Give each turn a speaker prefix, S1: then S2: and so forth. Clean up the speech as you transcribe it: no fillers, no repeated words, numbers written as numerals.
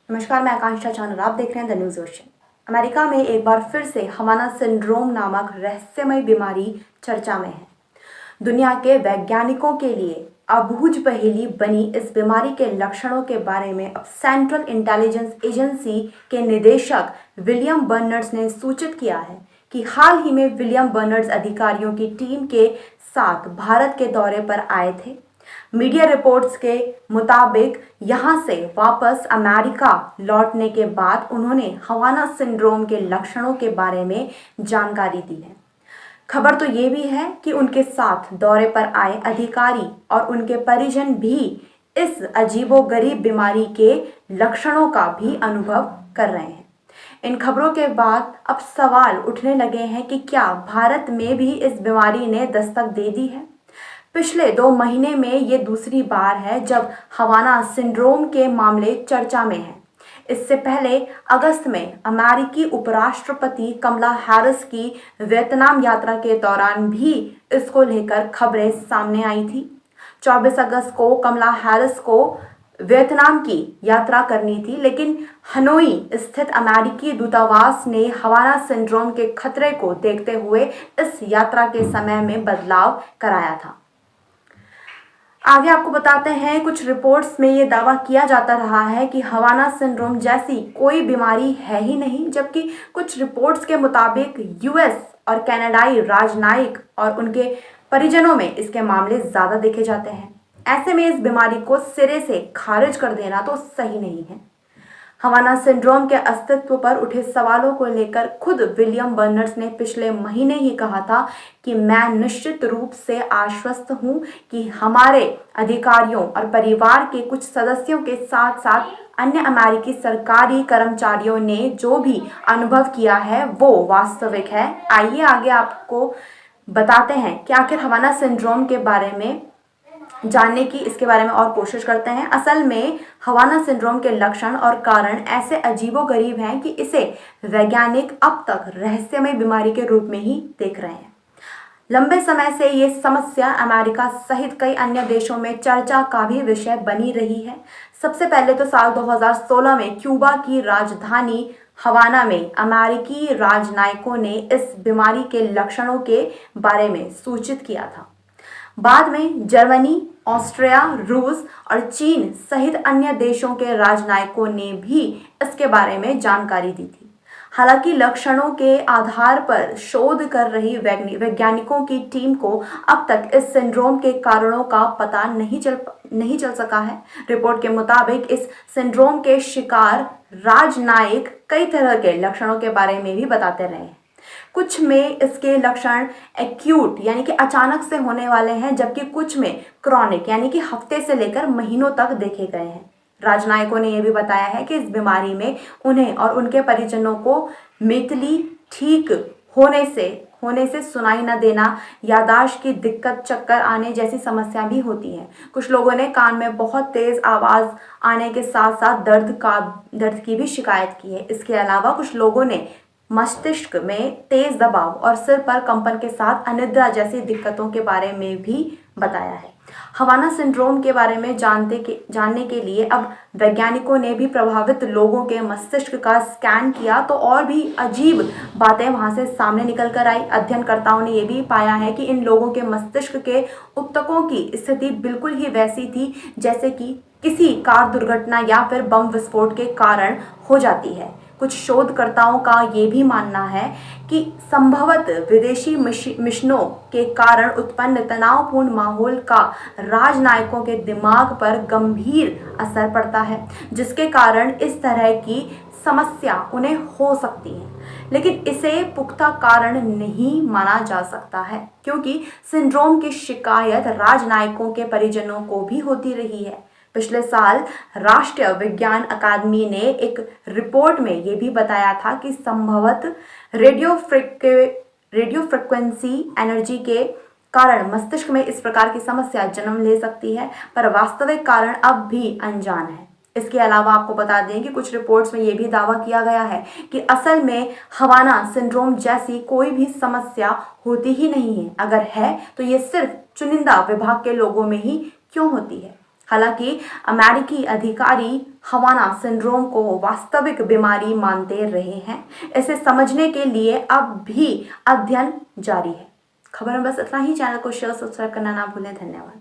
S1: नमस्कार, मैं आकांक्षा चान और आप देख रहे हैं द न्यूज़ ओशन। अमेरिका में एक बार फिर से हवाना सिंड्रोम नामक रहस्यमय बीमारी चर्चा में है। दुनिया के वैज्ञानिकों के लिए अबूझ पहेली बनी इस बीमारी के लक्षणों के बारे में अब सेंट्रल इंटेलिजेंस एजेंसी के निदेशक विलियम बर्नर्स ने सूचित किया है कि हाल ही में विलियम बर्नर्स अधिकारियों की टीम के साथ भारत के दौरे पर आए थे। मीडिया रिपोर्ट्स के मुताबिक यहां से वापस अमेरिका लौटने के बाद उन्होंने हवाना सिंड्रोम के लक्षणों के बारे में जानकारी दी है। खबर तो ये भी है कि उनके साथ दौरे पर आए अधिकारी और उनके परिजन भी इस अजीबोगरीब बीमारी के लक्षणों का भी अनुभव कर रहे हैं। इन खबरों के बाद अब सवाल उठने लगे हैं कि क्या भारत में भी इस बीमारी ने दस्तक दे दी है। पिछले 2 महीने में ये दूसरी बार है जब हवाना सिंड्रोम के मामले चर्चा में हैं। इससे पहले अगस्त में अमेरिकी उपराष्ट्रपति कमला हैरिस की वियतनाम यात्रा के दौरान भी इसको लेकर खबरें सामने आई थी। 24 अगस्त को कमला हैरिस को वियतनाम की यात्रा करनी थी, लेकिन हनोई स्थित अमेरिकी दूतावास ने हवाना सिंड्रोम के खतरे को देखते हुए इस यात्रा के समय में बदलाव कराया था। आगे आपको बताते हैं, कुछ रिपोर्ट्स में ये दावा किया जाता रहा है कि हवाना सिंड्रोम जैसी कोई बीमारी है ही नहीं, जबकि कुछ रिपोर्ट्स के मुताबिक यूएस और कनाडाई राजनयिक और उनके परिजनों में इसके मामले ज़्यादा देखे जाते हैं। ऐसे में इस बीमारी को सिरे से खारिज कर देना तो सही नहीं है। हवाना सिंड्रोम के अस्तित्व पर उठे सवालों को लेकर खुद विलियम बर्नर्स ने पिछले महीने ही कहा था कि मैं निश्चित रूप से आश्वस्त हूं कि हमारे अधिकारियों और परिवार के कुछ सदस्यों के साथ साथ अन्य अमेरिकी सरकारी कर्मचारियों ने जो भी अनुभव किया है वो वास्तविक है। आइए आगे आपको बताते हैं कि आखिर हवाना सिंड्रोम के बारे में जानने की इसके बारे में और कोशिश करते हैं। असल में हवाना सिंड्रोम के लक्षण और कारण ऐसे अजीबोगरीब हैं कि इसे वैज्ञानिक अब तक रहस्यमय बीमारी के रूप में ही देख रहे हैं। लंबे समय से ये समस्या अमेरिका सहित कई अन्य देशों में चर्चा का भी विषय बनी रही है। सबसे पहले तो साल 2016 में क्यूबा की राजधानी हवाना में अमेरिकी राजनयिकों ने इस बीमारी के लक्षणों के बारे में सूचित किया था। बाद में जर्मनी, ऑस्ट्रिया, रूस और चीन सहित अन्य देशों के राजनयिकों ने भी इसके बारे में जानकारी दी थी। हालांकि लक्षणों के आधार पर शोध कर रही वैज्ञानिकों की टीम को अब तक इस सिंड्रोम के कारणों का पता नहीं चल सका है। रिपोर्ट के मुताबिक इस सिंड्रोम के शिकार राजनयिक कई तरह के लक्षणों के बारे में भी बताते रहे हैं। कुछ में इसके लक्षण एक्यूट यानी कि अचानक से होने वाले हैं, जबकि कुछ में क्रॉनिक यानी कि हफ्ते से लेकर महीनों तक देखे गए हैं। राजनयिकों ने यह भी बताया है कि इस बीमारी में उन्हें और उनके परिजनों को मितली ठीक होने से सुनाई न देना, याददाश्त की दिक्कत, चक्कर आने जैसी समस्या भी होती है। कुछ लोगों ने कान में बहुत तेज आवाज़ आने के साथ साथ दर्द की भी शिकायत की है। इसके अलावा कुछ लोगों ने मस्तिष्क में तेज दबाव और सिर पर कंपन के साथ अनिद्रा जैसी दिक्कतों के बारे में भी बताया है। हवाना सिंड्रोम के बारे में जानने के लिए अब वैज्ञानिकों ने भी प्रभावित लोगों के मस्तिष्क का स्कैन किया, तो और भी अजीब बातें वहां से सामने निकल कर आई। अध्ययनकर्ताओं ने यह भी पाया है कि इन लोगों के मस्तिष्क के ऊतकों की स्थिति बिल्कुल ही वैसी थी जैसे कि किसी कार दुर्घटना या फिर बम विस्फोट के कारण हो जाती है। कुछ शोधकर्ताओं का ये भी मानना है कि संभवतः विदेशी मिशनों के कारण उत्पन्न तनावपूर्ण माहौल का राजनयिकों के दिमाग पर गंभीर असर पड़ता है, जिसके कारण इस तरह की समस्या उन्हें हो सकती है। लेकिन इसे पुख्ता कारण नहीं माना जा सकता है, क्योंकि सिंड्रोम की शिकायत राजनयिकों के परिजनों को भी होती रही है। पिछले साल राष्ट्रीय विज्ञान अकादमी ने एक रिपोर्ट में ये भी बताया था कि संभवतः रेडियो फ्रिक्वेंसी एनर्जी के कारण मस्तिष्क में इस प्रकार की समस्या जन्म ले सकती है, पर वास्तविक कारण अब भी अनजान है। इसके अलावा आपको बता दें कि कुछ रिपोर्ट्स में ये भी दावा किया गया है कि असल में हवाना सिंड्रोम जैसी कोई भी समस्या होती ही नहीं है। अगर है तो ये सिर्फ चुनिंदा विभाग के लोगों में ही क्यों होती है। हालांकि अमेरिकी अधिकारी हवाना सिंड्रोम को वास्तविक बीमारी मानते रहे हैं। इसे समझने के लिए अब भी अध्ययन जारी है। खबर में बस इतना ही। चैनल को शेयर सब्सक्राइब करना ना भूलें। धन्यवाद।